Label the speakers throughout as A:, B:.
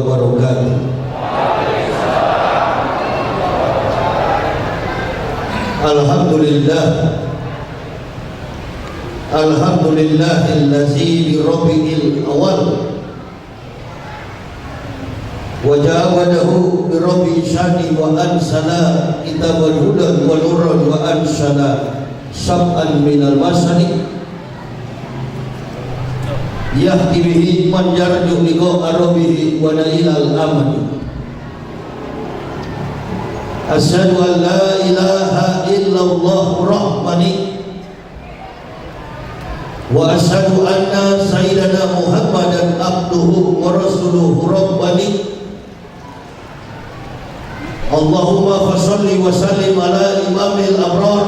A: wabarakatuh. Alhamdulillah, alhamdulillahillazi bi rabbil awal wa jawadahu bi rabbi syani wa ansala kitabul hudan wa nuran wa ansala sab'an minal masani yahdi bihi man yarju liqa rabbih wa nailal amani. Asyhadu an la ilaha illallah rahmani wa asyhadu anna sayyidana Muhammadan abduhu wa rasuluhu rabbani. Allahumma fasholli wa sallim ala imamil abrar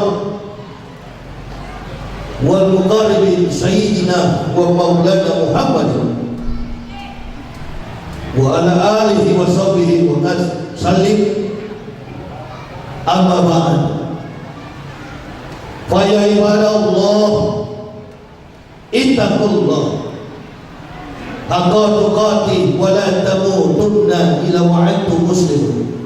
A: wal muqarribin sayyidina wa maulana Muhammadin wa ala alihi wa sahbihi wa sallim. Amma ba'd. Fa ya ibadallah ittaqullah haqqa tuqatih wa la tamutunna illa wa antum muslimun.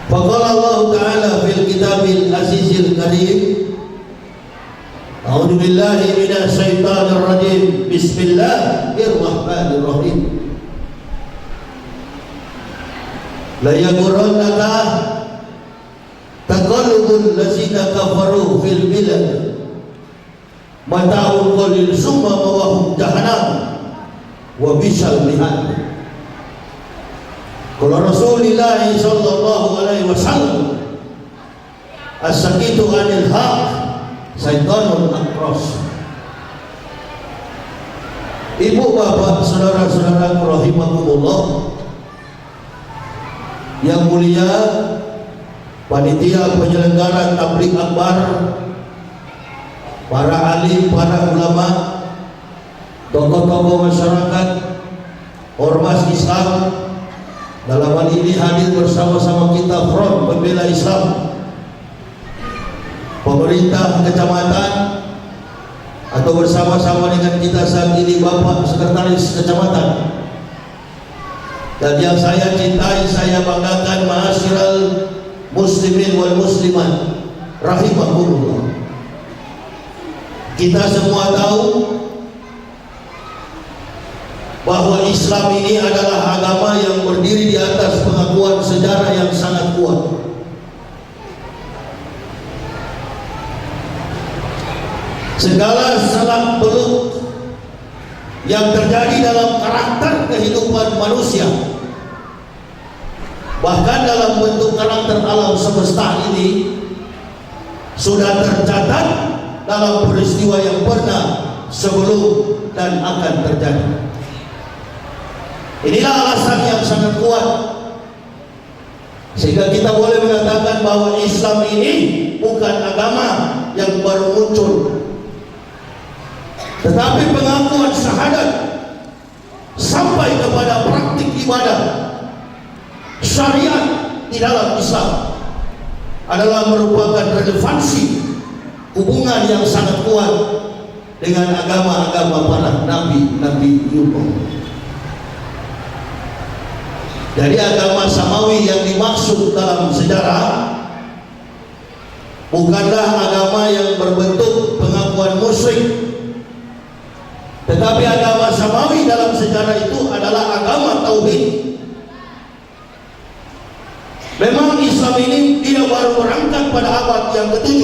A: Faqala Allah Ta'ala fil kitabil azizil karim, a'udzu billahi minasy syaithanir rajim, bismillahirrahmanirrahim. La yaghurrannaka taqallubul ladzina kafaru fil bilad mata'un qalil summa mawahum jahannam wa bisal mihad. Qala Rasulullah sallallahu alaihi wasallam, as-sakitu anil haq syaitanun akros. Ibu bapak saudara-saudara rahimakumullah yang mulia, panitia penyelenggara tabligh akbar, para alim, para ulama, tokoh-tokoh masyarakat, ormas Islam, dalam hal ini hadir bersama-sama kita Front Pembela Islam, pemerintah kecamatan, atau bersama-sama dengan kita saat ini Bapak Sekretaris Kecamatan. Dan yang saya cintai, saya banggakan, ma'asyiral muslimin wal muslimat rahimahumullah. Kita semua tahu bahwa Islam ini adalah agama yang berdiri di atas pengakuan sejarah yang sangat kuat. Segala selak beluk yang terjadi dalam karakter kehidupan manusia, bahkan dalam bentuk karakter alam semesta ini, sudah tercatat dalam peristiwa yang pernah, sebelum, dan akan terjadi. Inilah alasan yang sangat kuat sehingga kita boleh mengatakan bahwa Islam ini bukan agama yang baru muncul, tetapi pengakuan syahadat sampai kepada praktik ibadah syariat di dalam Islam adalah merupakan relevansi hubungan yang sangat kuat dengan agama-agama para nabi-nabi Yunus. Jadi agama samawi yang dimaksud dalam sejarah bukanlah agama yang berbentuk pengakuan musyrik, tetapi agama samawi dalam sejarah itu adalah agama tauhid. Memang Islam ini dia baru berangkat pada abad yang ke-7.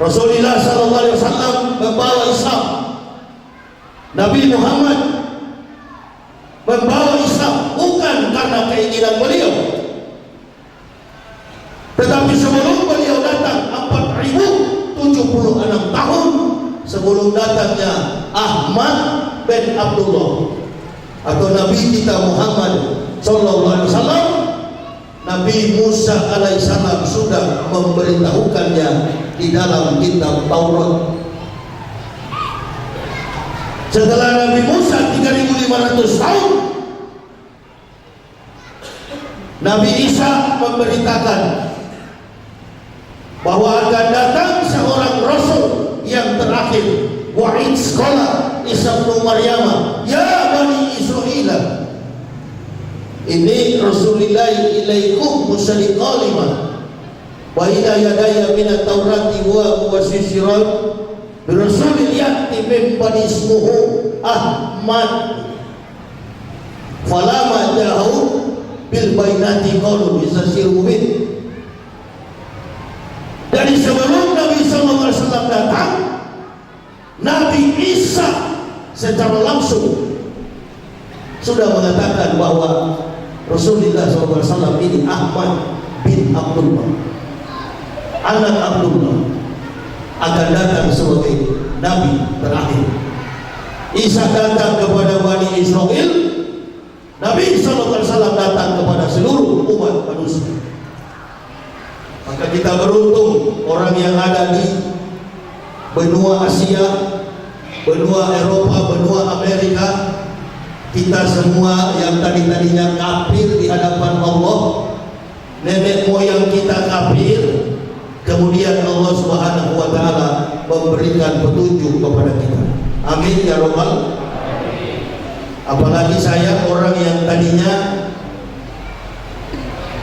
A: Rasulullah SAW membawa Islam. Nabi Muhammad membawa Islam bukan karena keinginan beliau, tetapi sebelum beliau datang 4076 tahun sebelum datangnya Ahmad bin Abdullah atau Nabi kita Muhammad sallallahu alaihi wasallam, Nabi Musa alaihissalam sudah memberitahukannya di dalam kitab Taurat. Setelah Nabi Musa 3500 tahun, Nabi Isa memberitakan bahwa akan datang seorang Rasul yang terakhir. Wa'id sekolah Isa bin Maryam, ya Bani ilaikum musaddiqan lima wa ila yadayya min at-taurati wa muwassiran bi rasulin ya'ti min bani ismuhu Ahmad falama ja'u bil bainati qalu bisasiru bih. Dari sebelum Nabi sallallahu alaihi wasallam datang, Nabi Isa secara langsung sudah mengatakan bahwa Rasulullah SAW ini Ahmad bin Abdullah, anak Abdullah, akan datang sebagai Nabi terakhir. Isa datang kepada Bani Israel, Nabi SAW datang kepada seluruh umat manusia. Maka kita beruntung orang yang ada di benua Asia, benua Eropa, benua Amerika, kita semua yang tadinya kafir di hadapan Allah, nenek moyang kita kafir, kemudian Allah Subhanahu wa taala memberikan petunjuk kepada kita. Amin ya rabbal. Apalagi saya orang yang tadinya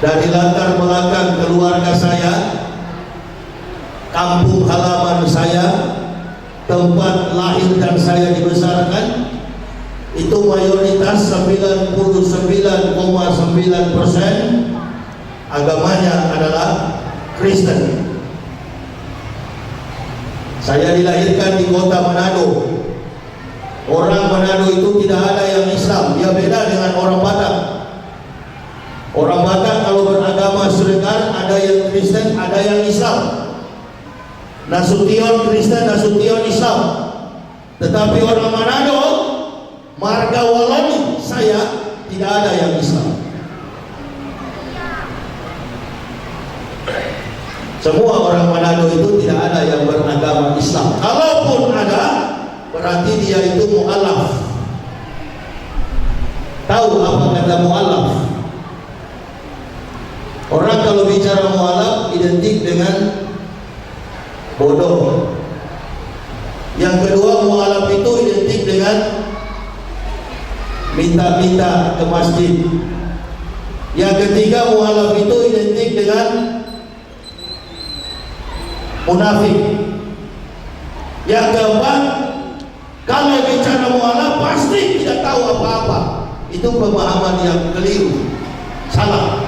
A: dari latar belakang keluarga saya, kampung halaman saya, tempat lahir dan saya dibesarkan, itu mayoritas 99,9% agamanya adalah Kristen. Saya dilahirkan di kota Manado. Orang Manado itu tidak ada yang Islam, dia beda dengan orang Batak. Orang Batak kalau beragama Srekar, ada yang Kristen, ada yang Islam. Nasution Kristen, Nasution Islam. Tetapi orang Manado, marga Walani, saya tidak ada yang Islam. Semua orang Manado itu tidak ada yang beragama Islam. Kalaupun ada, berarti dia itu mu'alaf. Tahu apa kata mu'alaf? Orang kalau bicara mu'alaf identik dengan bodoh. Yang kedua, mu'alaf itu identik dengan minta-minta ke masjid. Yang ketiga, mu'alaf itu identik dengan munafik. Yang keempat, kalau bicara mu'alaf pasti tidak tahu apa-apa. Itu pemahaman yang keliru, salah.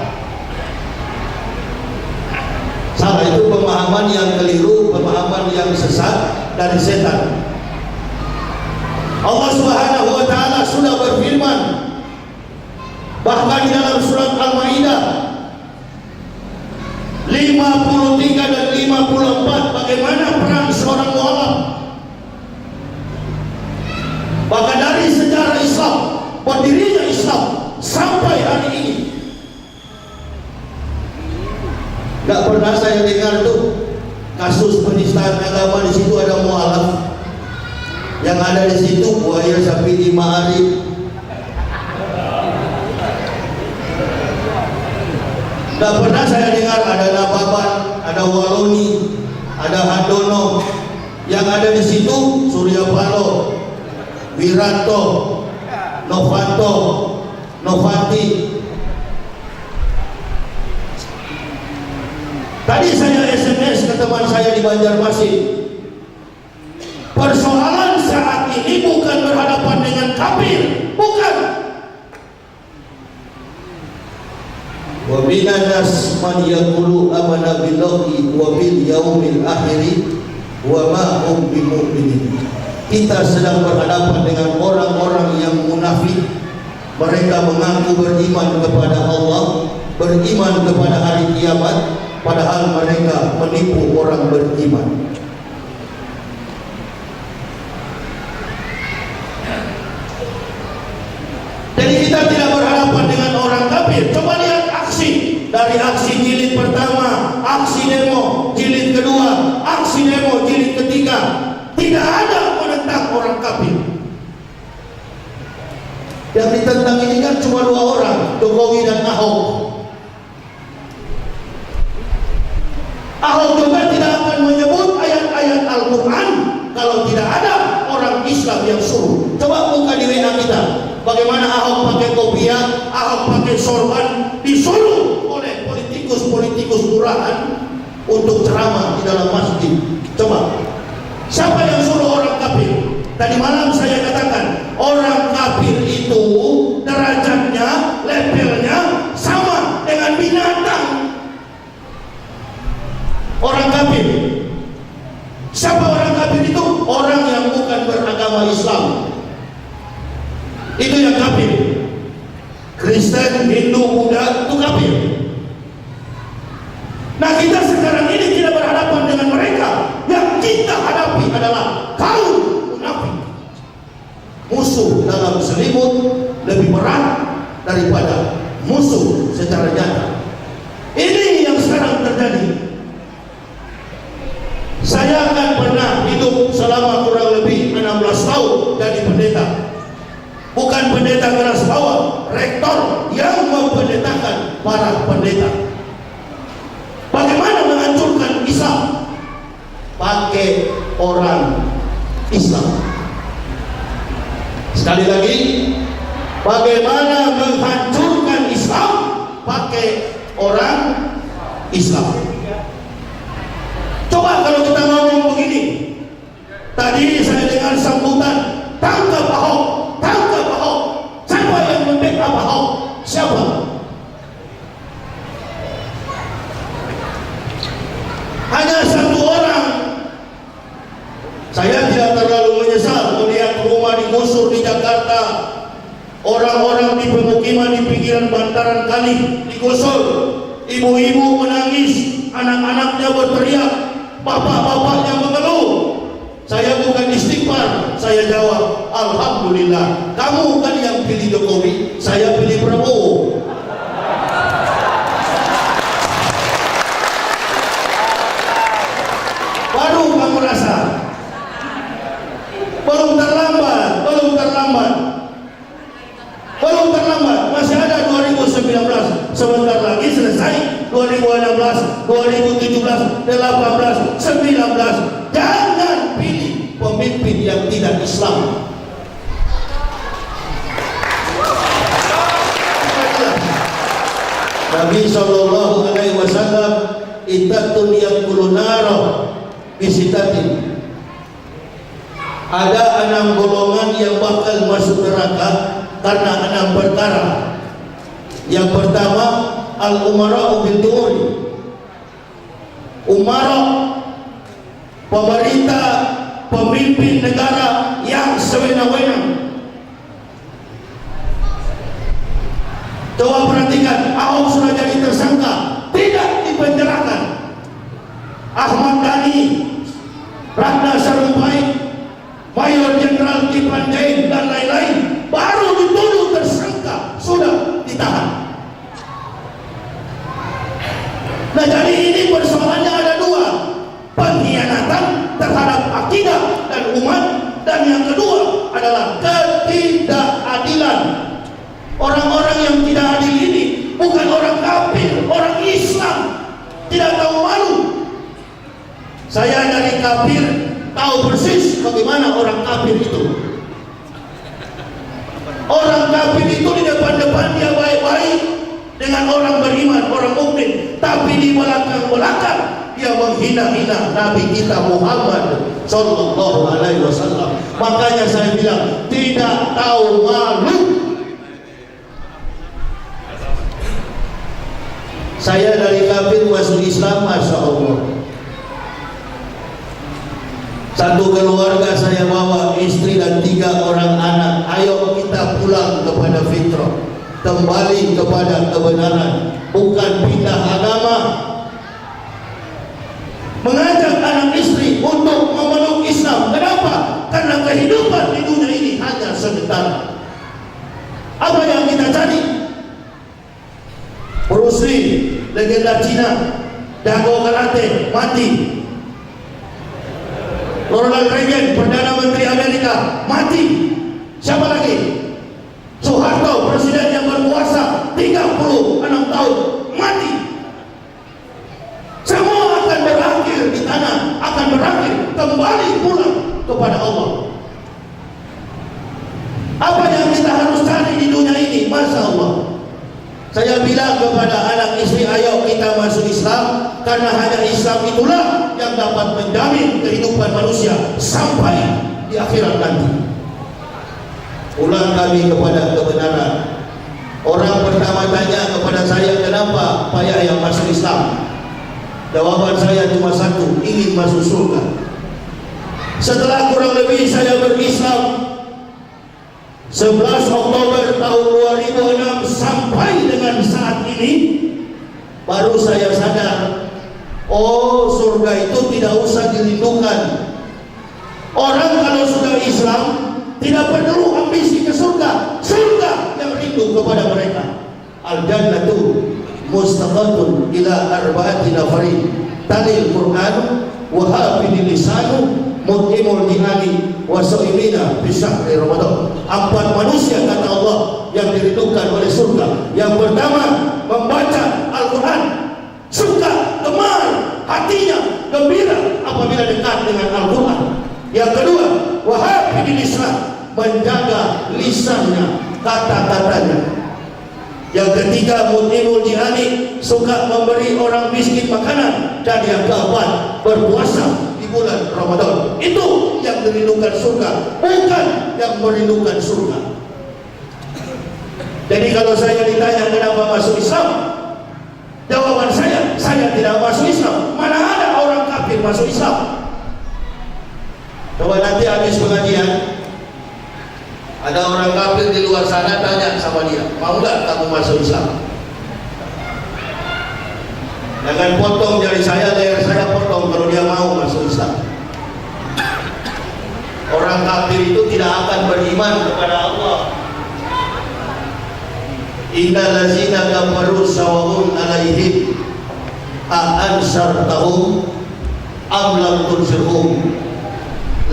A: Salah itu pemahaman yang keliru, pemahaman yang sesat dari setan. Allah Subhanahu wa taala sudah berfirman bahkan di dalam surat Al-Maidah 53 dan 54 bagaimana peran seorang mu'alaf. Bahkan dari sejarah Islam, berdirinya Islam sampai hari ini, gak pernah saya dengar tuh kasus penistaan agama. Di situ ada mu'alaf. Yang ada di situ buaya sapi 5 hari. Gak pernah saya dengar ada Nababan, ada Waloni, ada Handono. Yang ada di situ Surya Paloh, Wiranto, Novanto, Novanti. Tadi saya SMS ke teman saya di Banjarmasin. Persoalan saat ini bukan berhadapan dengan kafir, bukan. Wa minan nas man yaqulu amana billahi wa bil yaumil akhir wa ma hum bimu'minin. Kita sedang berhadapan dengan orang-orang yang munafik. Mereka mengaku beriman kepada Allah, beriman kepada hari kiamat, padahal mereka menipu orang beriman. Jadi kita tidak berhadapan dengan orang kafir. Coba lihat aksi. Dari aksi jilid pertama, aksi demo jilid kedua, aksi demo jilid ketiga, tidak ada menentang orang kafir. Yang ditentang ini kan cuma 2 orang, Jokowi dan Ahok. Ahok juga tidak akan menyebut ayat-ayat Al-Quran kalau tidak ada orang Islam yang suruh. Coba buka di WA kita, bagaimana Ahok pakai kopiah, Ahok pakai sorban, disuruh disuruh oleh politikus-politikus murahan untuk ceramah di dalam masjid. Coba, siapa yang suruh orang kafir? Tadi malam saya katakan, orang kafir itu derajatnya, levelnya sama dengan binatang. Orang kafir. Siapa orang kafir itu? Orang yang bukan beragama Islam. Itu yang kafir. Kristen, Hindu, Buddha itu kafir. Nah, kita sekarang ini tidak berhadapan dengan mereka. Yang kita hadapi adalah kaum munafik. Musuh dalam selimut lebih berat daripada musuh secara nyata. Ini yang sekarang terjadi. Saya akan pernah hidup selama kurang lebih 16 tahun jadi pendeta. Bukan pendeta kelas bawah, rektor yang mempendetakan para pendeta. Bagaimana menghancurkan Islam? Pakai orang Islam. Sekali lagi, bagaimana menghancurkan Islam? Pakai orang Islam. Coba kalau kita ngomong begini. Tadi saya dengar sambutan, tangkap Ahok, tangkap Ahok. Siapa yang membackup Ahok? Siapa? Hanya satu orang. Saya tidak terlalu menyesal melihat rumah digusur di Jakarta. Orang-orang di pemukiman di pinggiran bantaran kali digusur. Ibu-ibu menangis, anak-anaknya berteriak, bapak-bapaknya mengeluh. Saya bukan istighfar, saya jawab, alhamdulillah. Kamu kan yang pilih Jokowi, saya pilih Prabowo. Baru kamu rasa. Belum terlambat, belum terlambat. Belum terlambat, masih ada 2019. Sebentar lagi selesai. 2016, 2017, 18, 19. Jangan pilih pemimpin yang tidak Islam. Nabi sallallahu alaihi wasallam itatun yaqulun naro bisitatin. Ada 6 golongan yang bakal masuk neraka karena 6 perkara. Yang pertama, al-umara'u bil du'uri. Umara, pemerintah, pemimpin negara yang sewenang-wenang. Coba perhatikan, Ahok sudah jadi tersangka, tidak dipenjarakan. Ahmad Dhani, Ratna Sarumpait, Mayor Jenderal Kiflan Zain dan lain-lain baru dituduh tersangka, sudah ditahan. Nah, jadi ini persoalannya ada 2, pengkhianatan terhadap akidah dan umat, dan yang kedua adalah ketidakadilan. Orang-orang yang tidak adil ini bukan orang kafir, orang Islam, tidak tahu malu. Saya dari kafir tahu persis bagaimana orang kafir itu. Orang kafir itu di depan-depan dia baik-baik dengan orang beriman, orang mukmin, tapi di belakang-belakang dia menghina-hina Nabi kita Muhammad sallallahu alaihi wasallam. Makanya saya bilang tidak tahu malu. Saya dari kafir masuk Islam, masya Allah. Satu keluarga saya bawa istri dan 3 orang anak. Ayo kita pulang kepada fitrah, kembali kepada kebenaran, bukan pindah agama. Mengajak anak istri untuk memeluk Islam. Kenapa? Karena kehidupan di dunia ini hanya sebentar. Apa yang kita cari? Bruce Lee, legenda Cina, jago karate, mati. Ronald Reagan, Perdana Menteri Amerika, mati. Siapa lagi? Soeharto, presiden yang berkuasa 36 tahun, mati. Semua akan berakhir di tanah, akan berakhir, kembali pulang kepada Allah. Apa yang kita harus cari di dunia ini? Masya Allah. Saya bilang minta kepada anak istri, ayo kita masuk Islam, karena hanya Islam itulah yang dapat menjamin kehidupan manusia sampai di akhirat nanti. Ulang kami kepada kebenaran. Orang pertama tanya kepada saya, kenapa Pak Yahya masuk Islam? Jawaban saya cuma satu, ingin masuk surga. Setelah kurang lebih saya berislam 11 Oktober tahun 2006 sampai dengan saat ini, baru saya sadar, oh surga itu tidak usah dirindukan. Orang kalau sudah Islam tidak perlu ambisi ke surga, surga yang rindu kepada mereka. Al-jannatu mustaqatun ila arba'ati nafarin talil Qur'an wa hafidil lisanu mut'imul dinani wa sa'imina fi syahri Ramadan. 4 manusia kata Allah yang dirindukan oleh surga. Yang pertama, membaca Al-Quran, suka, gemar, hatinya gembira apabila dekat dengan Al-Quran. Yang kedua, wa hafidil lisan, menjaga lisannya, kata-katanya. Yang ketiga, mut'imul dinani, suka memberi orang miskin makanan. Dan yang keempat, berpuasa di bulan Ramadan. Itu yang merindukan surga, bukan yang merindukan surga. Jadi kalau saya ditanya kenapa masuk Islam, jawaban saya tidak masuk Islam. Mana ada orang kafir masuk Islam? Coba nanti habis pengajian, ada orang kafir di luar sana, tanya sama dia, mau nggak kamu masuk Islam? Jangan potong jari saya, leher saya potong kalau dia mau masuk Islam. Orang kafir itu tidak akan beriman kepada Allah. Innal ladzina kafaru sawa'un 'alaihim a anzartahum am lam tunzirhum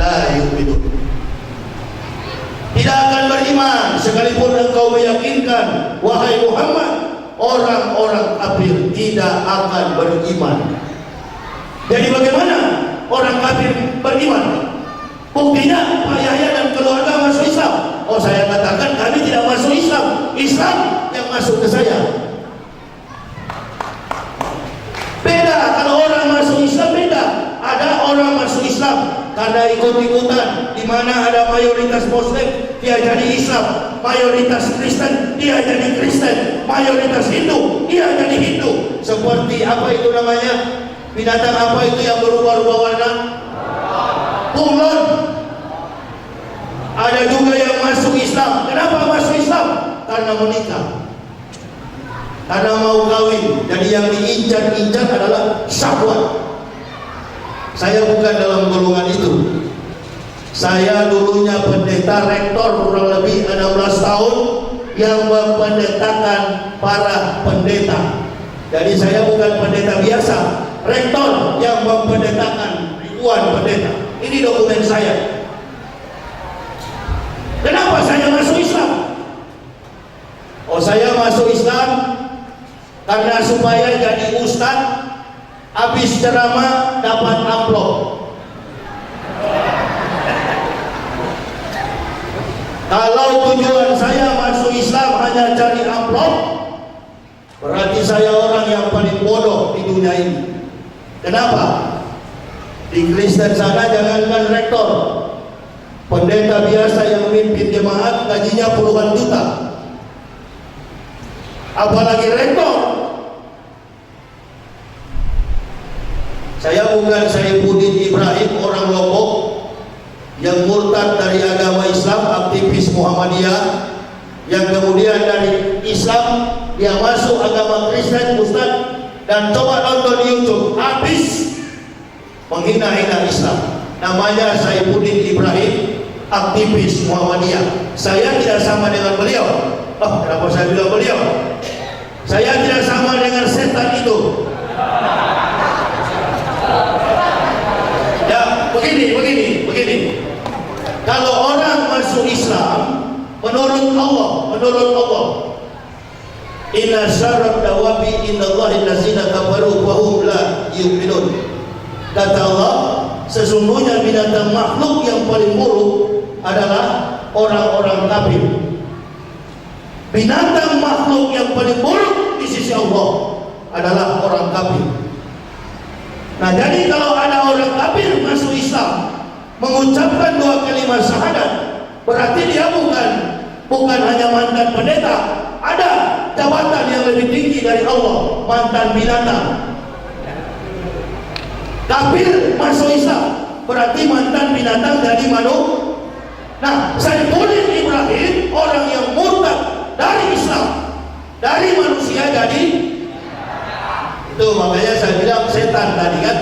A: la yu'minun. Tidak akan beriman sekalipun engkau meyakinkan, wahai Muhammad, orang-orang kafir tidak akan beriman. Jadi bagaimana orang kafir beriman? Buktinya Pak Yahya dan keluarga masuk Islam. Oh, saya katakan kami tidak masuk Islam, Islam yang masuk ke saya. Beda kalau orang masuk Islam, beda. Ada orang masuk Islam karena ikut-ikutan, di mana ada mayoritas Muslim, dia jadi Islam, mayoritas Kristen, dia jadi Kristen, mayoritas Hindu, dia jadi Hindu. Seperti apa itu namanya? Binatang apa itu yang berubah-ubah warna? Bunglon. Ada juga yang masuk Islam. Kenapa masuk Islam? Karena menikah, karena mau kawin. Jadi yang diincar-incar adalah syahwat. Saya bukan dalam golongan itu. Saya dulunya pendeta rektor kurang lebih 16 tahun yang mempendetakan para pendeta. Jadi saya bukan pendeta biasa, rektor yang mempendetakan ribuan pendeta. Ini dokumen saya. Kenapa saya masuk Islam? Oh, saya masuk Islam karena supaya jadi ustadz, habis ceramah dapat amplop. Kalau tujuan saya masuk Islam hanya cari amplop, berarti saya orang yang paling bodoh di dunia ini. Kenapa? Di Kristen sana jangankan rektor, pendeta biasa yang memimpin jemaat gajinya puluhan juta, apalagi rektor. Saya bukan Saifuddin Ibrahim orang Lombok yang murtad dari agama Islam, aktivis Muhammadiyah, yang kemudian dari Islam dia masuk agama Kristen, Ustaz, dan coba nonton di YouTube, habis menghina-hina Islam. Namanya Saifuddin Ibrahim, aktivis Muhammadiyah. Saya tidak sama dengan beliau. Oh, kenapa saya bilang beliau? Saya tidak sama dengan setan itu. Begini. Kalau orang masuk Islam, menurut Allah, inna syarrad dawabi indallahi allazina kafaru wa hum la yu'minun. Kata Allah, sesungguhnya binatang makhluk yang paling buruk adalah orang-orang kafir. Binatang makhluk yang paling buruk di sisi Allah adalah orang kafir. Nah, jadi kalau ada orang kafir masuk Islam, mengucapkan 2 kalimat syahadat, berarti dia bukan hanya mantan pendeta, ada jabatan yang lebih tinggi dari Allah, mantan binatang. Kafir masuk Islam berarti mantan binatang dari manusia. Nah, Saifuddin Ibrahim orang yang murtad dari Islam, dari manusia jadi itu. Makanya saya bilang setan tadi kan,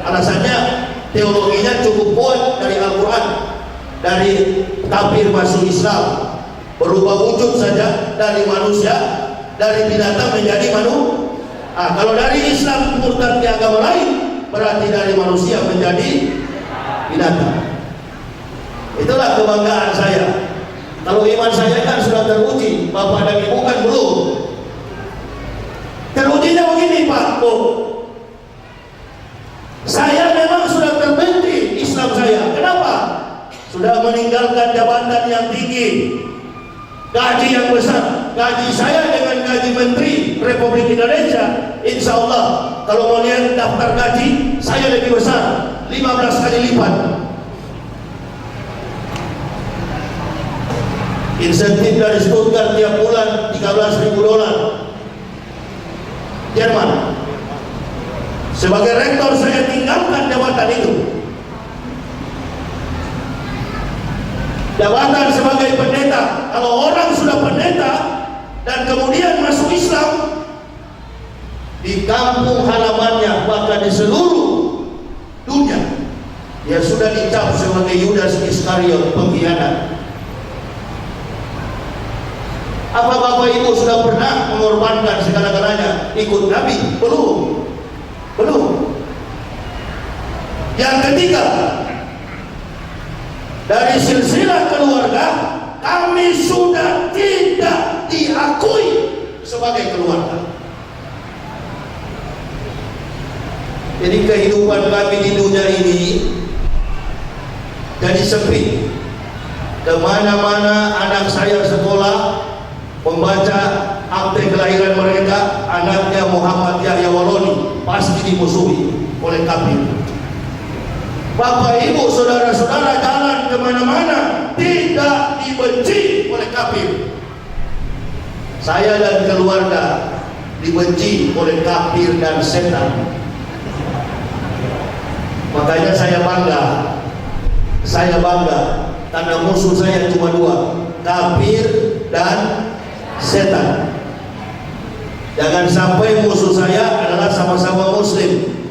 A: alasannya teologinya cukup kuat dari Al-Quran. Dari kafir masuk Islam, berubah wujud saja dari manusia, dari binatang menjadi manusia. Kalau dari Islam murtad ke agama lain, berarti dari manusia menjadi binatang. Itulah kebanggaan saya. Kalau iman saya kan sudah teruji, Bapak dan Ibu kan belum. Terujinya begini, Pak. Saya memang sudah terbenci Islam saya. Kenapa? Sudah meninggalkan jabatan yang tinggi, gaji yang besar. Gaji saya dengan gaji Menteri Republik Indonesia, insya Allah kalau mau lihat daftar gaji saya lebih besar, 15 kali lipat. Insentif dari Stuttgart tiap bulan $13.000 Jerman. Sebagai rektor saya tinggalkan jabatan itu. Jabatan sebagai pendeta, kalau orang sudah pendeta dan kemudian masuk Islam, di kampung halamannya bahkan di seluruh dunia dia sudah dicap sebagai Yudas Iskariot, pengkhianat. Apa Bapak Ibu sudah pernah mengorbankan segala-galanya ikut Nabi? Belum. Yang ketiga, dari silsilah keluarga kami sudah tidak diakui sebagai keluarga. Jadi kehidupan kami di dunia ini jadi sempit. Kemana-mana anak saya sekolah, membaca akte kelahiran mereka, anaknya Muhammad Yahya Waloni, pasti dimusuhi oleh kafir. Bapak Ibu saudara-saudara jalan kemana-mana tidak dibenci oleh kafir. Saya dan keluarga dibenci oleh kafir dan setan. Makanya saya bangga karena musuh saya cuma 2, kafir dan setan. Jangan sampai musuh saya adalah sama-sama muslim.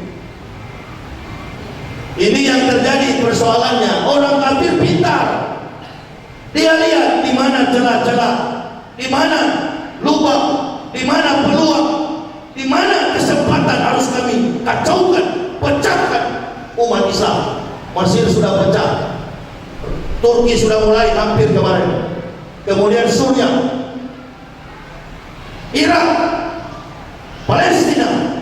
A: Ini yang terjadi persoalannya. Orang kafir pintar, dia lihat di mana celah-celah, di mana lubang, di mana peluang, di mana kesempatan harus kami kacaukan, pecahkan umat Islam. Mesir sudah pecah, Turki sudah mulai hampir kemarin, kemudian Suriah, Irak, Palestina,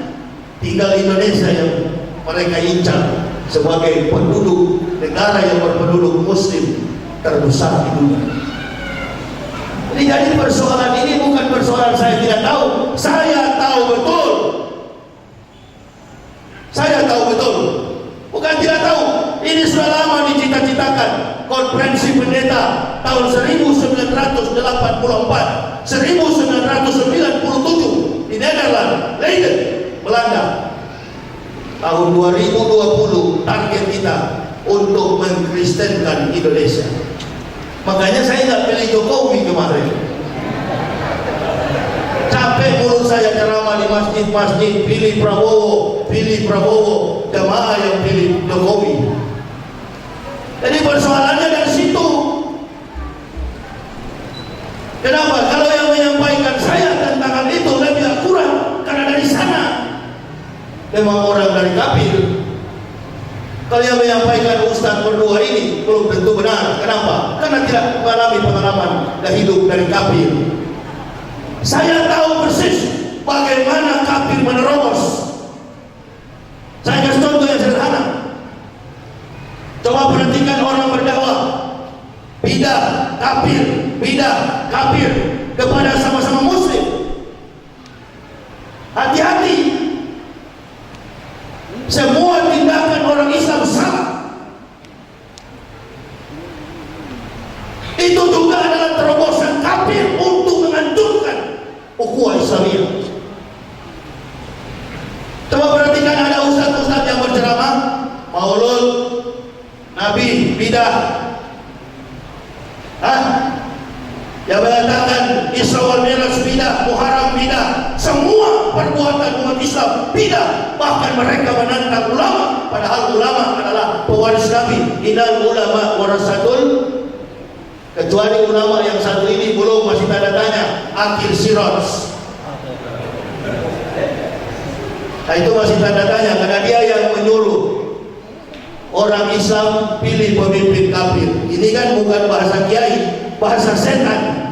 A: tinggal Indonesia yang mereka incar sebagai penduduk negara yang berpenduduk muslim terbesar di dunia. Jadi persoalan ini bukan persoalan saya tidak tahu, saya tahu betul. Saya tahu betul, bukan tidak tahu. Ini sudah lama dicita-citakan. Konferensi pendeta tahun 1984, 1997 di Nederland, Leiden, Belanda. Tahun 2020 target kita untuk mengkristenkan Indonesia. Makanya saya nggak pilih Jokowi kemarin. Capek mulut saya ceramah di masjid-masjid, pilih Prabowo, jamaah yang pilih Jokowi. Jadi persoalannya dari situ. Kenapa? Kalau yang menyampaikan saya tentang hal itu lebih akurat, karena dari sana memang orang dari kafir. Kalau yang menyampaikan Ustaz berdua ini belum tentu benar. Kenapa? Karena tidak mengalami pengalaman dan hidup dari kafir. Saya tahu persis bagaimana kafir menerobos. Saya kasih contoh yang sederhana. Coba perhatikan orang berdakwah, bidah kafir kepada sama-sama muslim. Islamiyah. Coba perhatikan, ada ustaz-ustaz yang berceramah Maulud Nabi bidah, yang mengatakan Isra wal Mi'raj bidah, Muharram bidah, semua perbuatan umat Islam bidah. Bahkan mereka menantang ulama, padahal ulama adalah pewaris Nabi. Innal ulama warasatul, kecuali ulama yang satu ini belum, masih tanda tanya, akhir sirat. Nah itu masih tanda tanya, karena dia yang menyuruh orang Islam pilih pemimpin kafir. Ini kan bukan bahasa kiai, bahasa setan.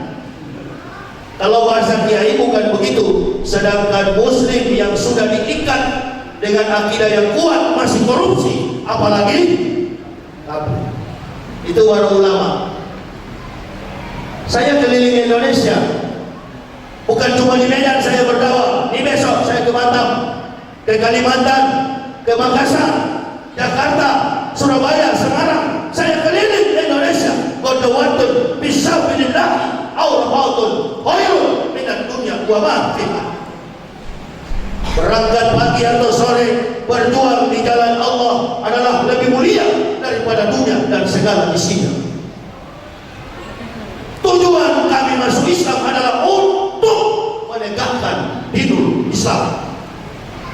A: Kalau bahasa kiai bukan begitu. Sedangkan muslim yang sudah diikat dengan akidah yang kuat masih korupsi, apalagi kafir. Itu para ulama. Saya keliling Indonesia, bukan cuma di Medan saya berdakwah. Ini besok saya ke Batam, ke Kalimantan, ke Makassar, Jakarta, Surabaya, Semarang. Saya keliling Indonesia. Qadawatun bisabilillah awrahatun khairun minad dunya wa ma fiha. Berangkat pagi atau sore berjuang di jalan Allah adalah lebih mulia daripada dunia dan segala isinya. Tujuan kami masuk Islam adalah untuk menegakkan dinul Islam.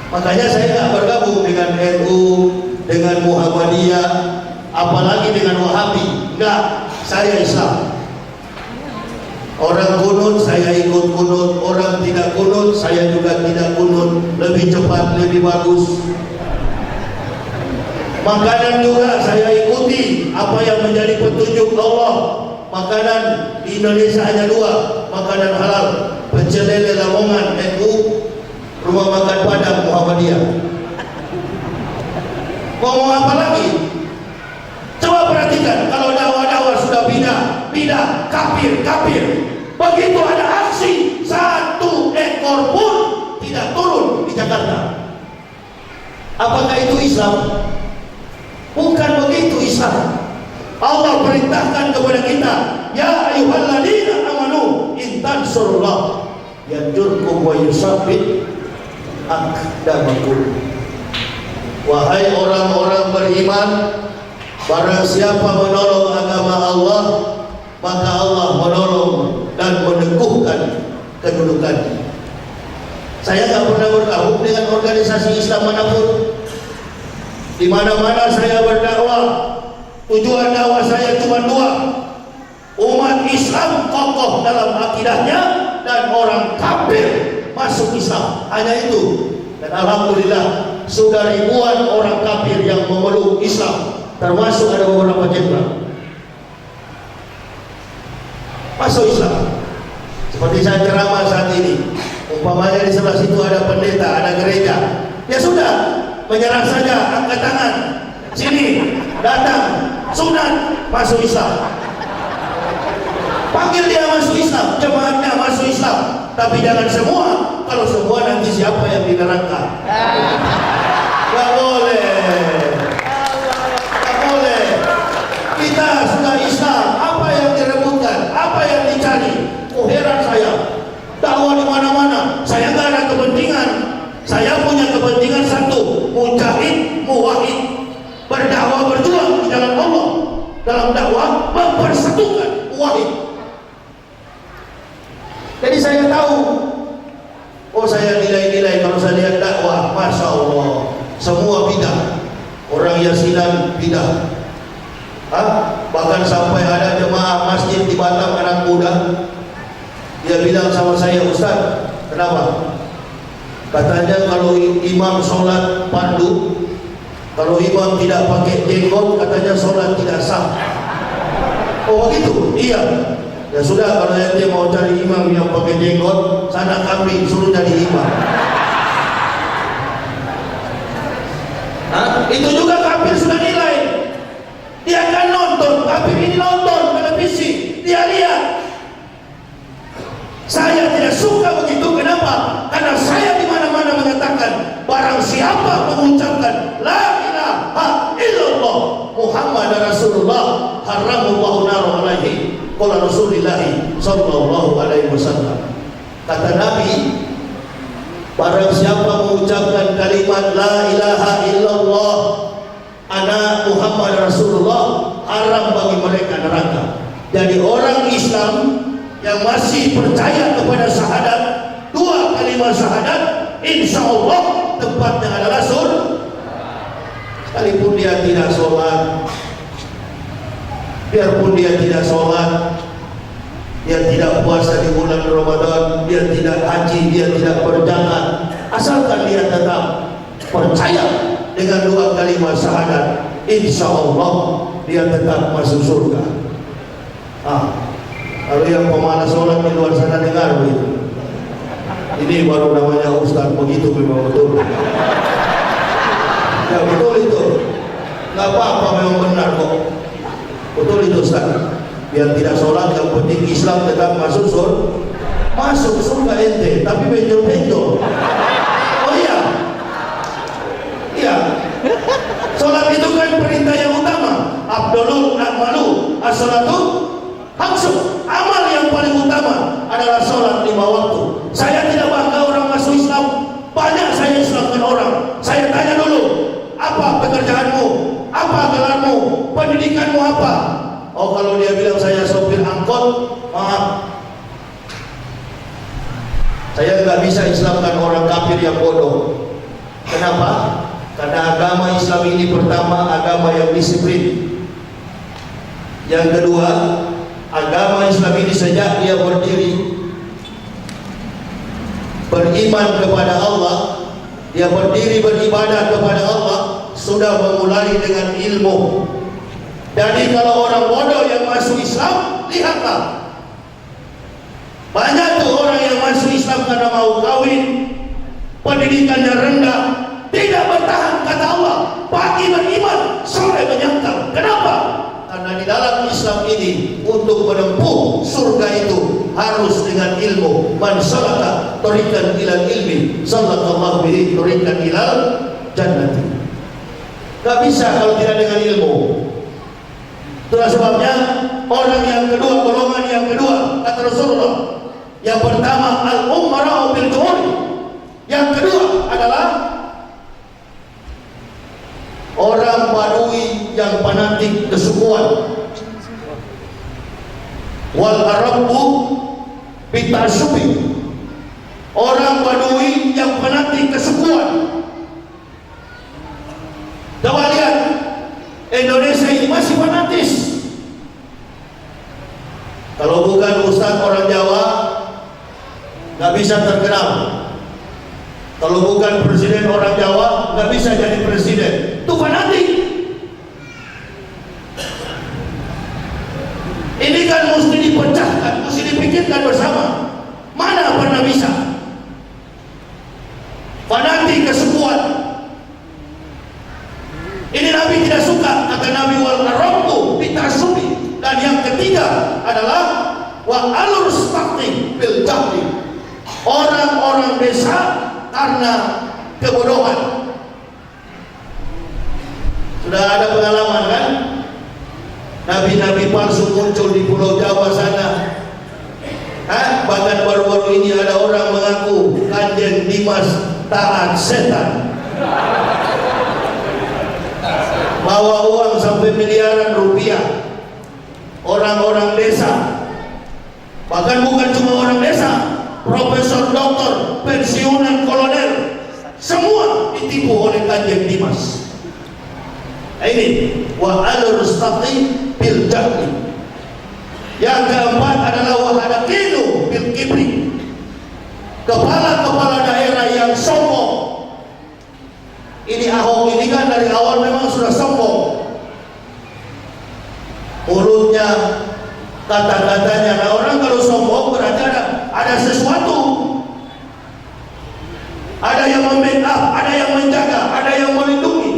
A: Makanya saya tidak bergabung dengan NU, dengan Muhammadiyah, apalagi dengan Wahabi. Enggak, saya Islam. Orang kunut saya ikut kunut, orang tidak kunut saya juga tidak kunut. Lebih cepat, lebih bagus. Makanan juga saya ikuti apa yang menjadi petunjuk Allah. Makanan di Indonesia hanya dua, makanan halal, pecel lele Lamongan NU, rumah makan Padang Muhammadiyah. Ngomong apa lagi? Coba perhatikan, kalau dakwah-dakwah sudah bidah, kafir. Begitu ada aksi, satu ekor pun tidak turun di Jakarta. Apakah itu Islam? Bukan begitu Islam. Allah perintahkan kepada kita, ya ayyuhalladzina amanu in tansurullah yansurkum wa yusabbit aqdamakum. Wahai orang-orang beriman, barang siapa menolong agama Allah, maka Allah menolong dan meneguhkan kedudukannya. Saya tak pernah bergabung dengan organisasi Islam manapun. Di mana-mana saya berdakwah, tujuan dakwah saya cuma dua: umat Islam kokoh dalam akidahnya dan orang kafir masuk Islam. Hanya itu. Dan alhamdulillah sudah ribuan orang kafir yang memeluk Islam, termasuk ada beberapa jenderal masuk Islam. Seperti saya ceramah saat ini, umpamanya di sebelah situ ada pendeta, ada gereja, ya sudah, menyerah saja, angkat tangan, sini, datang, sunat, masuk Islam. Panggil dia masuk Islam, jemaatnya masuk Islam. Tapi jangan semua. Kalau semua nanti siapa yang di neraka? Gak boleh. Gak boleh. Kita sudah Islam. Apa yang direbutkan? Apa yang dicari? Oh, heran saya. Dakwah di mana-mana. Saya nggak ada kepentingan. Saya punya kepentingan satu: mujahid, muwahid, berdakwah, berjuang di jalan Allah. Dalam dakwah mempersatukan muwahid. Jadi saya tahu, oh saya nilai-nilai kalau saya lihat dakwah, Masya Allah, semua bidah. Orang yasinan bidah. Bahkan sampai ada jemaah masjid di Batam, anak muda, dia bilang sama saya, Ustaz, kenapa? Katanya kalau imam sholat pandu, kalau imam tidak pakai jenggot, katanya sholat tidak sah. Oh begitu? Iya. Ya sudah, kalau dia mau cari imam yang pakai jenggot, sana kambing, suruh jadi imam. Itu juga kafir sudah nilai. Dia akan nonton, kafir ini nonton televisi, dia lihat. Saya tidak suka begitu. Kenapa? Karena saya di mana-mana mengatakan, barang siapa mengucapkan la ilaha illallah Muhammad Rasulullah, haramullahu naru alaihi. Qala Rasulullah sallallahu alaihi wasallam. Kata Nabi, mengucapkan kalimat la ilaha illallah ana Muhammad Rasulullah, haram bagi mereka neraka. Jadi orang Islam yang masih percaya kepada syahadat, dua kalimat syahadat, insya Allah tempatnya adalah surga. Sekalipun dia tidak sholat, biarpun dia tidak sholat, dia tidak puasa di bulan Ramadan, dia tidak haji, dia tidak berjalan, asalkan dia tetap percaya dengan dua kalimat syahadat, insya Allah dia tetap masuk surga. Kalau yang pemalas sholat di luar sana dengar begitu, ini baru namanya ustaz, begitu memang betul. Ya betul itu, nggak apa-apa, memang benar kok, betul itu ustaz. Biar tidak sholat, yang penting Islam tetap masuk surga ente, tapi benjol-benjol. Oh iya, iya. Sholat itu kan perintah yang utama. Abdulul a'malu as-salatu hamsun. Amal yang paling utama adalah sholat 5 waktu. Saya tidak bangga orang masuk Islam. Banyak saya Islamkan orang. Saya tanya dulu, apa pekerjaanmu? Apa gelarmu? Pendidikanmu apa? Oh, kalau dia bilang saya sopir angkot, maaf, saya nggak bisa Islamkan orang kafir yang bodoh. Kenapa? Karena agama Islam ini pertama agama yang disiplin. Yang kedua, agama Islam ini sejak dia berdiri beriman kepada Allah, dia berdiri beribadah kepada Allah, sudah memulai dengan ilmu. Jadi kalau orang bodoh yang masuk Islam, lihatlah, banyak tuh orang yang masuk Islam karena mau kawin, pendidikannya rendah, tidak bertahan, kata Allah, pagi beriman, sore menyangkal. Kenapa? Karena di dalam Islam ini untuk menempuh surga itu harus dengan ilmu. Man salaka tariqan ilal ilmi sallallahu bihi tariqan ilal jannati. Gak bisa kalau tidak dengan ilmu. Itulah sebabnya orang yang kedua, golongan yang kedua, kata Rasulullah, yang pertama al-umara bil qawli, yang kedua adalah orang Badui yang fanatik kesukuan, wal arabu bitasubi, orang Badui yang fanatik kesukuan. Coba lihat, Indonesia ini masih fanatis. Kalau bukan ustaz orang Jawa, nggak bisa terkenal. Kalau bukan presiden orang Jawa, nggak bisa jadi presiden. Itu fanatik. Ini kan mesti dipecahkan, mesti dipikirkan bersama. Mana pernah bisa? Fanatik kesukuan. Ini Nabi tidak suka, kata Nabi, wal arabu bitasubi. Dan yang ketiga adalah wa al-rustaqi bil jahli, orang-orang desa karena kebodohan. Sudah ada pengalaman kan? Nabi-nabi palsu muncul di Pulau Jawa sana. Bahkan baru-baru ini ada orang mengaku Kanjeng Dimas taat setan, bawa uang sampai miliaran rupiah. Orang-orang desa, bahkan bukan cuma orang desa, profesor, doktor, pensiunan, kolonel, semua ditipu oleh Kanjeng Dimas. Ini wa al-rustaqi bil jahli. Yang keempat adalah wa hadakilu bil kibri, kepala-kepala daerah yang sombong. Ini Ahok ini kan dari awal memang sudah sombong. Mulutnya, kata-katanya. Nah, orang kalau sombong berarti ada sesuatu. Ada yang membackup, ada yang menjaga, ada yang melindungi.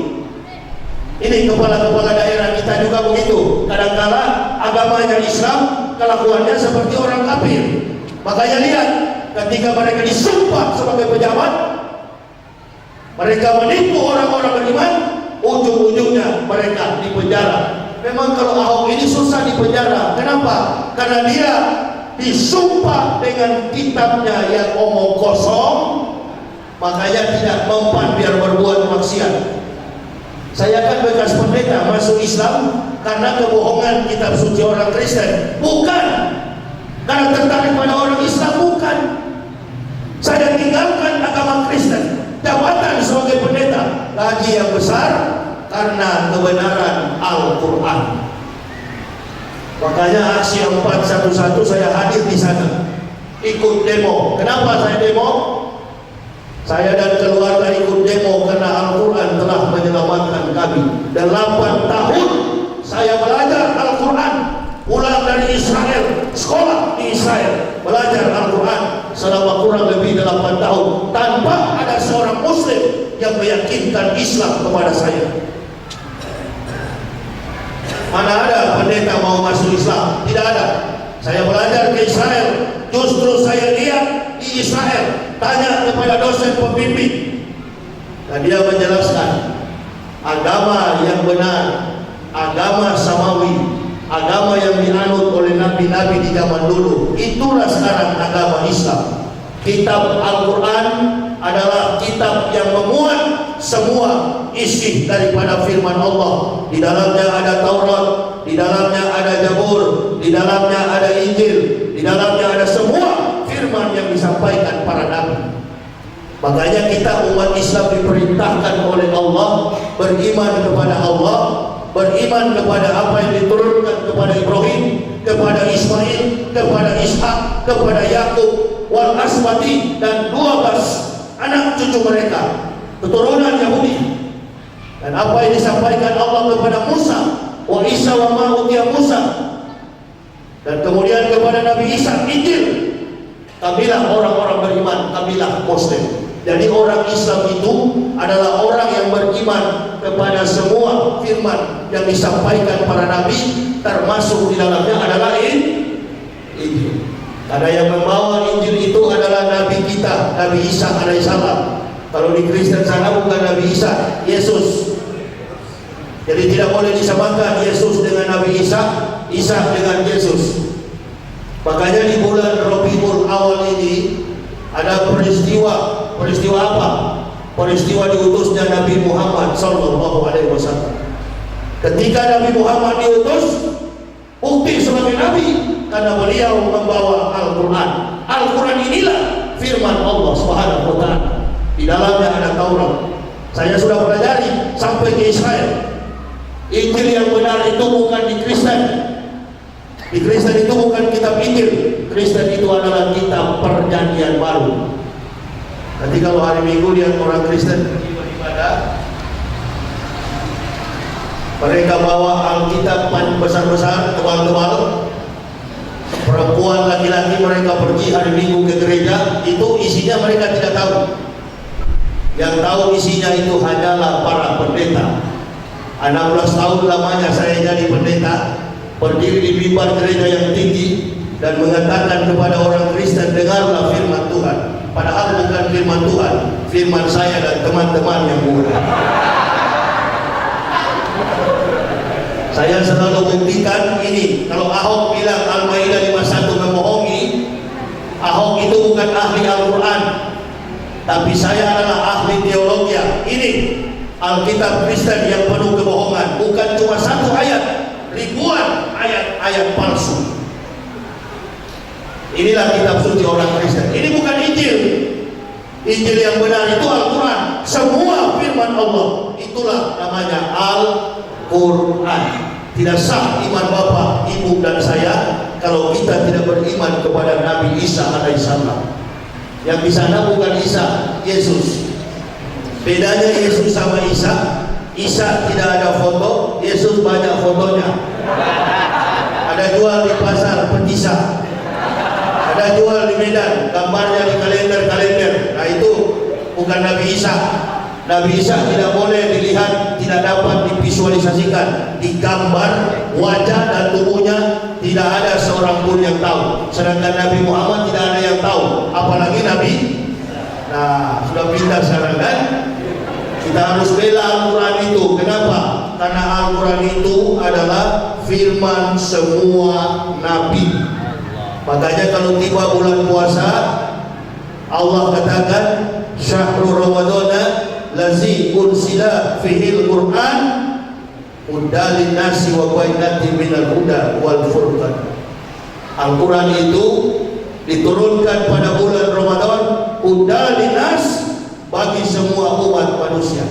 A: Ini kepala-kepala daerah kita juga begitu. Kadang-kala agamanya Islam, kelakuannya seperti orang kafir. Makanya lihat, ketika mereka disumpah sebagai pejabat, mereka menipu orang-orang beriman, ujung-ujungnya mereka dipenjara. Memang kalau Ahok ini susah dipenjara. Kenapa? Karena dia disumpah dengan kitabnya yang omong kosong, makanya tidak mempan biar berbuat maksiat. Saya kan bekas pendeta masuk Islam karena kebohongan kitab suci orang Kristen, bukan karena tertarik pada orang Islam, bukan. Saya tinggalkan agama Kristen, jabatan sebagai pendeta, gaji yang besar karena kebenaran Al-Quran. Makanya aksi 411 saya hadir di sana, ikut demo. Kenapa saya demo? Saya dan keluarga ikut demo karena Al-Quran telah menyelamatkan kami. 8 tahun saya belajar Al-Quran, pulang dari Israel, sekolah di Israel, belajar Al-Quran selama kurang lebih 8 tahun tanpa ada seorang Muslim yang meyakinkan Islam kepada saya. Mana ada pendeta mau masuk Islam? Tidak ada. Saya belajar ke Israel, justru saya lihat di Israel, tanya kepada dosen pembimbing, dan dia menjelaskan agama yang benar, agama samawi, agama yang dianut oleh nabi-nabi di zaman dulu, itulah sekarang agama Islam. Kitab Al-Quran adalah kitab yang memuat semua isi daripada firman Allah. Di dalamnya ada Taurat, di dalamnya ada Zabur, di dalamnya ada Injil, di dalamnya ada semua firman yang disampaikan para nabi. Makanya kita umat Islam diperintahkan oleh Allah beriman kepada Allah, beriman kepada apa yang diturunkan kepada Ibrahim, kepada Ismail, kepada Ishak, kepada Yakub, wal aswati, dan 12 anak cucu mereka, keturunan Yahudi. Dan apa yang disampaikan Allah kepada Musa, wa Isa wa ma utiya Musa, dan kemudian kepada Nabi Isa, Injil. Kamilah orang-orang beriman, kamilah Muslim. Jadi orang Islam itu adalah orang yang beriman kepada semua firman yang disampaikan para nabi, termasuk di dalamnya adalah Injil. Ada yang membawa Injil itu adalah Nabi kita, Nabi Isa alaihissalam. Kalau di Kristen sana bukan Nabi Isa, Yesus. Jadi tidak boleh disamakan Yesus dengan Nabi Isa, Isa dengan Yesus. Makanya di bulan Rabiul Awal ini ada peristiwa apa? Peristiwa diutusnya Nabi Muhammad Sallallahu Alaihi Wasallam. Ketika Nabi Muhammad diutus, bukti sebagai Nabi karena beliau membawa Al-Quran. Al-Quran inilah firman Allah Subhanahu Wa Taala. Di dalamnya ada Taurat. Saya sudah pelajari sampai ke Israel. Injil yang benar itu bukan di Kristen. Di Kristen itu bukan kitab Injil. Kristen itu adalah kitab Perjanjian Baru. Nanti kalau hari Minggu lihat orang Kristen beribadah, mereka bawa Alkitab besar-besar, tebal-tebal. Perempuan laki-laki mereka pergi hari Minggu ke gereja, itu isinya mereka tidak tahu. Yang tahu isinya itu hanyalah para pendeta. 16 tahun lamanya saya jadi pendeta, berdiri di mimbar gereja yang tinggi dan mengatakan kepada orang Kristen, dengarlah firman Tuhan. Padahal bukan firman Tuhan, firman saya dan teman-teman yang mulia. Saya selalu buktikan ini. Kalau Ahok bilang Al-Maidah 51 membohongi, Ahok itu bukan ahli Al-Quran, tapi saya adalah ahli teologi. Ini Alkitab Kristen yang penuh kebohongan, bukan cuma satu ayat, ribuan ayat-ayat palsu. Inilah kitab suci orang Kristen. Ini bukan Injil. Injil yang benar itu Al-Quran, semua firman Allah. Itulah namanya Al-Quran. Tidak sah iman bapak, ibu dan saya kalau kita tidak beriman kepada Nabi Isa alaihissalam. Yang di sana bukan Isa, Yesus. Bedanya Yesus sama Isa, Isa tidak ada foto, Yesus banyak fotonya. Ada jual di pasar Petisah, ada jual di Medan, gambarnya di kalender-kalender. Nah itu bukan Nabi Isa. Nabi Isa tidak boleh dilihat, tidak dapat divisualisasikan, digambar wajah dan tubuhnya, tidak ada seorang pun yang tahu. Sedangkan Nabi Muhammad tidak ada yang tahu, apalagi Nabi. Nah sudah pindah sekarang kan? Kita harus bela Al-Quran itu. Kenapa? Karena Al-Quran itu adalah firman semua Nabi. Makanya kalau tiba bulan puasa, Allah katakan Syahrul Ramadana lazi unsila fihil Qur'an udalin nasi wa bainatin minal huda wal furqan. Al-Quran itu diturunkan pada bulan Ramadan udalin nas, bagi semua umat manusia,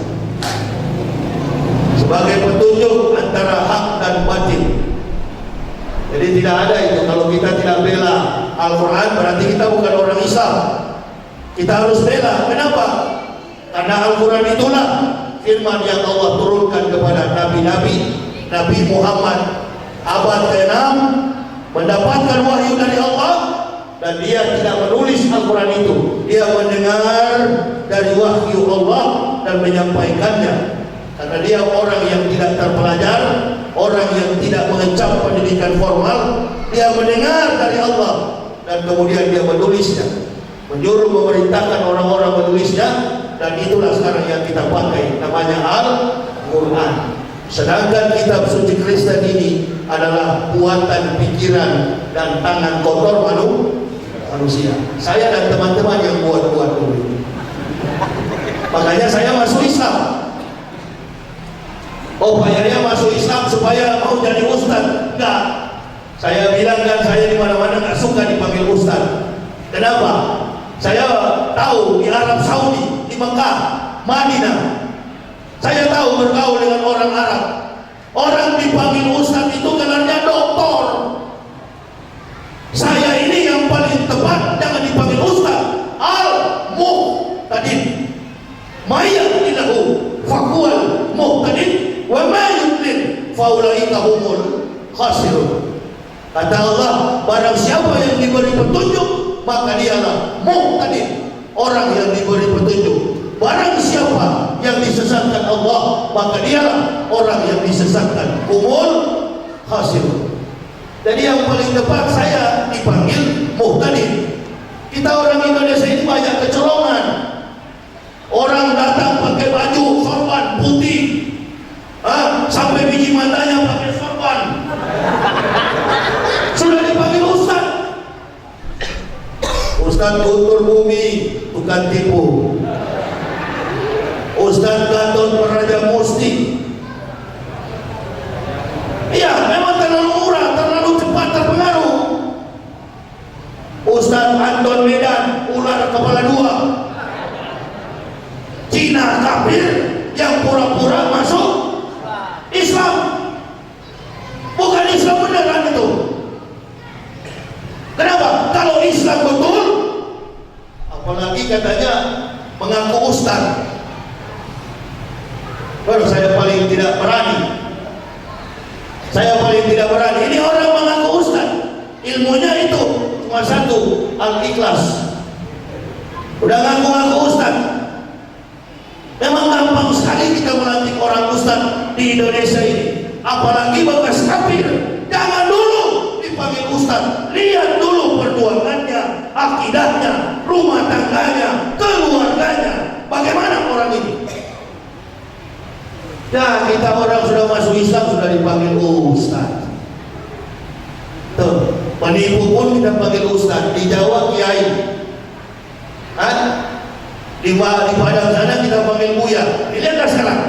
A: sebagai petunjuk antara hak dan batin. Jadi tidak ada itu. Kalau kita tidak bela Al-Quran, berarti kita bukan orang Islam. Kita harus bela. Kenapa? Karena Al-Quran itulah firman yang Allah turunkan kepada nabi-nabi. Nabi Muhammad abad ke-6 mendapatkan wahyu dari Allah, dan dia tidak menulis Al-Quran itu. Dia mendengar dari wahyu Allah dan menyampaikannya. Karena dia orang yang tidak terpelajar, orang yang tidak mengecap pendidikan formal, dia mendengar dari Allah dan kemudian dia menulisnya, menyuruh memerintahkan orang-orang menulisnya, dan itulah sekarang yang kita pakai, namanya Al-Quran. Sedangkan kitab suci Kristen ini adalah buatan pikiran dan tangan kotor manusia. Saya dan teman-teman yang buat-buat dulu. Makanya saya masuk Islam. Oh, bayarnya masuk Islam supaya mau jadi ustaz? Enggak. Saya bilang kan, saya di mana-mana nggak suka dipanggil ustaz. Kenapa? Saya tahu di Arab Saudi, di Mekah, Madinah, saya tahu bergaul dengan orang Arab. Orang dipanggil ustaz itu gelarnya doktor. Saya ini yang paling tepat, jangan dipanggil ustaz. Al-Muqtadin. Mayyaqilahu fakual muqtadin wa ma yudlil faulaika humul khasirun. Kata Allah, barang siapa yang diberi petunjuk, maka dialah muqtadin, orang yang diberi petunjuk. Barang siapa yang disesatkan Allah, maka dialah orang yang disesatkan, humul khasirun. Jadi yang paling tepat saya dipanggil muqtadin. Kita orang Indonesia ini banyak kecolongan. Orang datang pakai baju sorban putih, sampai biji matanya pakai sorban, sudah dipanggil ustaz. Ustaz Guntur Bumi, bukan tipu. Ustaz Gatot Praja Musti. Iya, memang terlalu murah, terlalu cepat terpengaruh. Ustaz Anton Medan, ular kepala dua. Cina kafir yang pura-pura masuk Islam. Bukan Islam beneran itu. Kenapa? Kalau Islam betul, apalagi katanya mengaku ustaz. Baru saya paling tidak berani. Saya paling tidak berani. Ini orang mengaku ustaz. Ilmunya itu cuma satu, Al-Ikhlas. Udah ngaku-ngaku ustaz. Memang gampang sekali kita melantik orang ustaz di Indonesia ini. Apalagi bekas kafir. Jangan dulu dipanggil ustaz. Lihat dulu perjuangannya, akidahnya, rumah tangganya, keluarganya. Bagaimana orang ini? Nah, kita orang sudah masuk Islam sudah dipanggil ustaz. Tuh, penipu pun kita panggil ustaz. Di Jawa kiai. Di Padang sana kita panggil buya. Lihatlah sekarang.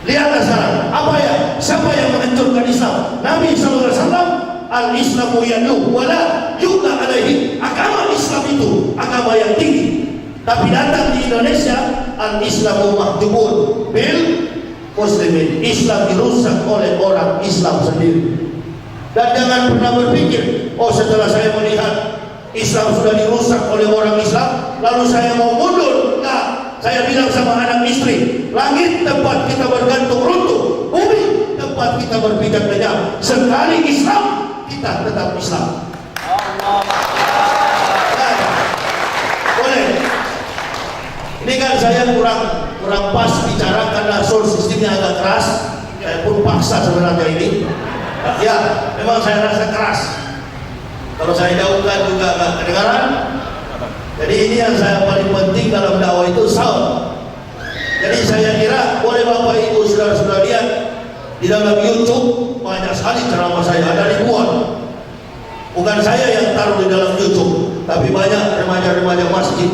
A: Lihatlah sekarang. Apa ya? Siapa yang menghancurkan Islam? Nabi SAW. Al-Islamu yanuh wala yu'la alaihi. Agama Islam itu agama yang tinggi. Tapi datang di Indonesia, al-Islamu mahjubun bil muslimin. Islam dirusak oleh orang Islam sendiri. Dan jangan pernah berpikir, oh setelah saya melihat Islam sudah dirusak oleh orang Islam, lalu saya mau mundur. Nah, saya bilang sama anak istri, langit tempat kita bergantung runtuh, bumi tempat kita berpijak lenyap. Sekali Islam, kita tetap Islam. Nah, boleh. Ini kan saya kurang pas bicara karena sound sistemnya agak keras. Saya pun paksa sebenarnya ini. Ya, memang saya rasa keras. Kalau saya jauhkan juga nggak kedengaran. Jadi ini yang saya paling penting dalam dakwah itu sound. Jadi saya kira boleh Bapak Ibu saudara-saudara lihat di dalam YouTube banyak sekali ceramah saya, ada ribuan. Bukan saya yang taruh di dalam YouTube, tapi banyak remaja-remaja masjid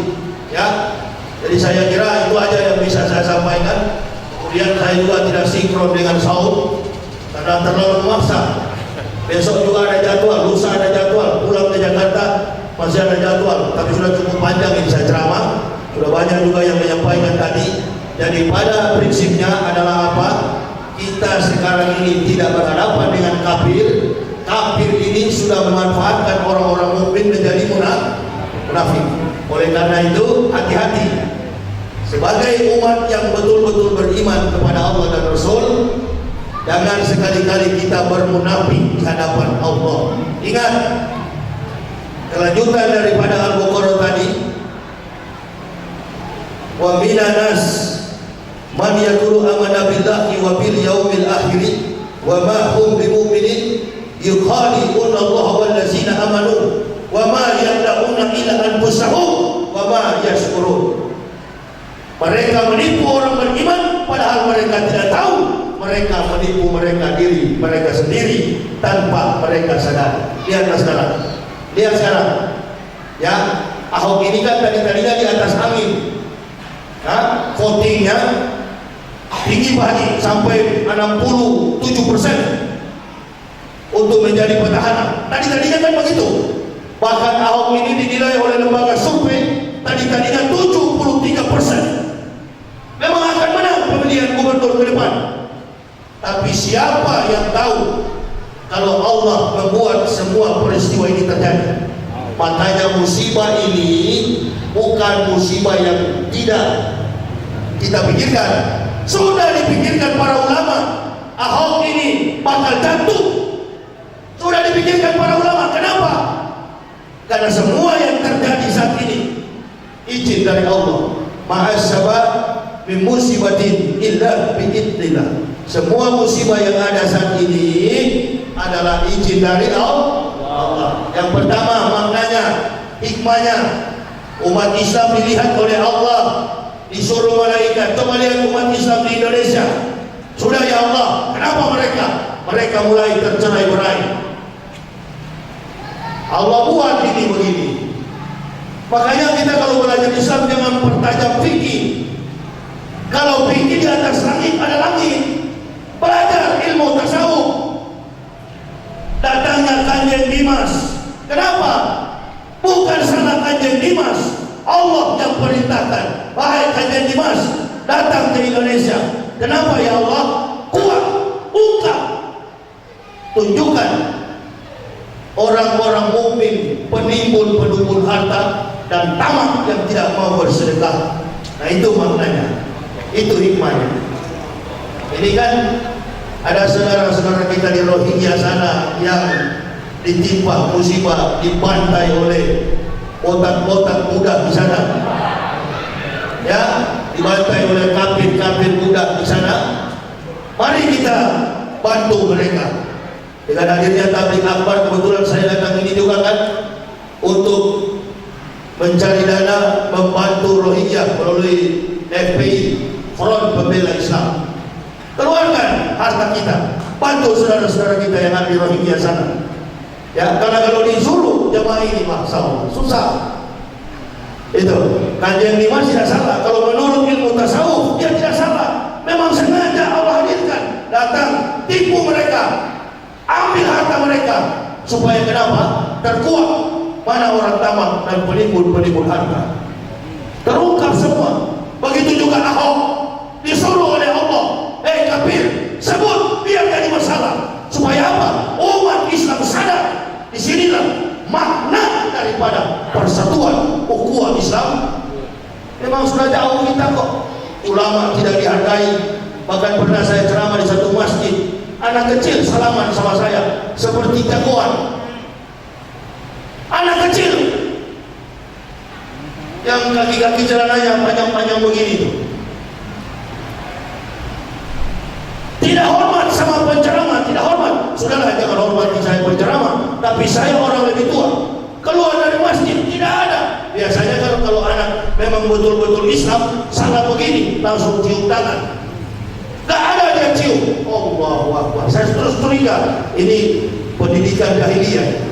A: Ya, jadi saya kira itu aja yang bisa saya sampaikan. Kemudian saya juga tidak sinkron dengan Saud karena terlalu memaksa. Besok juga ada jadwal, lusa ada jadwal, pulang ke Jakarta masih ada jadwal. Tapi sudah cukup panjang ini saya ceramah, sudah banyak juga yang menyampaikan tadi. Jadi pada prinsipnya adalah apa? Kita sekarang ini tidak berhadapan dengan kafir. Kafir ini sudah memanfaatkan orang-orang mukmin menjadi munafik. Oleh karena itu hati-hati. Sebagai umat yang betul-betul beriman kepada Allah dan Rasul, jangan sekali-kali kita bermunafik di hadapan Allah. Ingat, kelanjutan daripada Al-Baqarah tadi, wa minan nas man yaqulu amanna billahi wa bil yaumil akhir wa ma hum bimu'minin yukhadi'una Allah wal ladzina amanu wa ma yaquluna illa anfusahum wa ma yashkurun. Mereka menipu orang beriman padahal mereka tidak tahu. Mereka menipu diri mereka sendiri tanpa mereka sadar. Lihatlah sekarang. Lihat sekarang. Ya, Ahok ini kan tadinya di atas angin. Ya, votingnya tinggi banget sampai 67% untuk menjadi petahana. Tadinya kan begitu. Bahkan Ahok ini dinilai oleh lembaga survei tadinya 73%. Memang akan menang pemilihan gubernur ke depan. Tapi siapa yang tahu kalau Allah membuat semua peristiwa ini terjadi? Makanya musibah ini bukan musibah yang tidak kita pikirkan. Sudah dipikirkan para ulama. Ahok ini bakal jatuh. Sudah dipikirkan para ulama. Kenapa? Karena semua yang terjadi saat ini izin dari Allah. Ma'asabah min musibatin illa bi'idnillah. Semua musibah yang ada saat ini adalah izin dari Allah. Yang pertama maknanya, hikmahnya, umat Islam dilihat oleh Allah, disuruh malaikat. Coba lihat umat Islam di Indonesia. Sudah ya Allah, kenapa mereka mulai tercerai-berai? Allah buat ini begini. Makanya kita kalau belajar Islam jangan pertajam fikih. Kalau fikih di atas langit ada langit. Belajar ilmu tasawuf. Datangnya Kanjeng Dimas. Kenapa? Bukan salah Kanjeng Dimas. Allah yang perintahkan. Wahai Kanjeng Dimas, datang ke Indonesia. Kenapa ya Allah? Kuat, ungkap, tunjukkan orang-orang mukmin, penimbun harta dan tamak yang tidak mau bersedekah. Nah itu maknanya, itu hikmahnya. Ini kan ada saudara-saudara kita di Rohingya sana yang ditimpa musibah, dibantai oleh botak-botak muda di sana. Ya, dibantai oleh kafir-kafir muda di sana. Mari kita bantu mereka. Dengan hadirnya tabligh akbar, kebetulan saya datang ini juga kan untuk mencari dana membantu Rohingya melalui FPI, Front Pembela Islam. Keluarkan harta kita, bantu saudara-saudara kita yang ada di Rohingya sana. Ya, karena kalau disuruh jemaah ini susah. Itu Kanjeng Dimas tidak salah. Kalau menurut ilmu tasawuf dia tidak salah. Memang sengaja Allah hadirkan, datang tipu mereka, ambil harta mereka supaya kenapa? Terkuat mana orang tamak dan penimbun harta. Terungkap semua. Begitu juga Ahok disuruh oleh Allah, kafir, sebut biar jadi masalah. Supaya apa? Umat Islam sadar. Disinilah makna daripada persatuan ukhuwah Islam. Memang sudah jauh kita kok. Ulama tidak dihargai. Bahkan pernah saya ceramah di satu masjid, anak kecil salaman sama saya seperti jagoan. Anak kecil yang kaki-kaki celananya panjang-panjang begini tuh. Tidak hormat sama penceramah, tidak hormat. Sudahlah, jangan hormati saya penceramah, tapi saya orang lebih tua. Keluar dari masjid tidak ada. Biasanya kalau anak memang betul-betul Islam, salah begini langsung cium tangan. Gak ada dia cium. Allahu Akbar. Saya terus curiga ini pendidikan jahiliyah.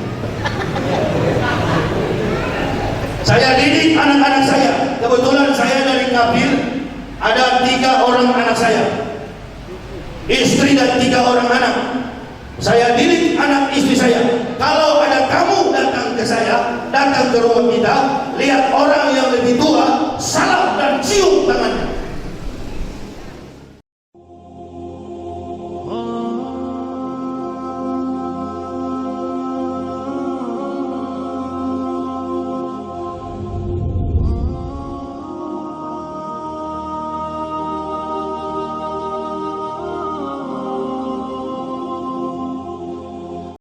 A: Saya didik anak-anak saya. Kebetulan saya dari Kapil, ada 3 orang anak saya, istri dan 3 orang anak. Saya didik anak istri saya. Kalau ada tamu datang ke saya, datang ke rumah kita, lihat orang yang lebih tua, salam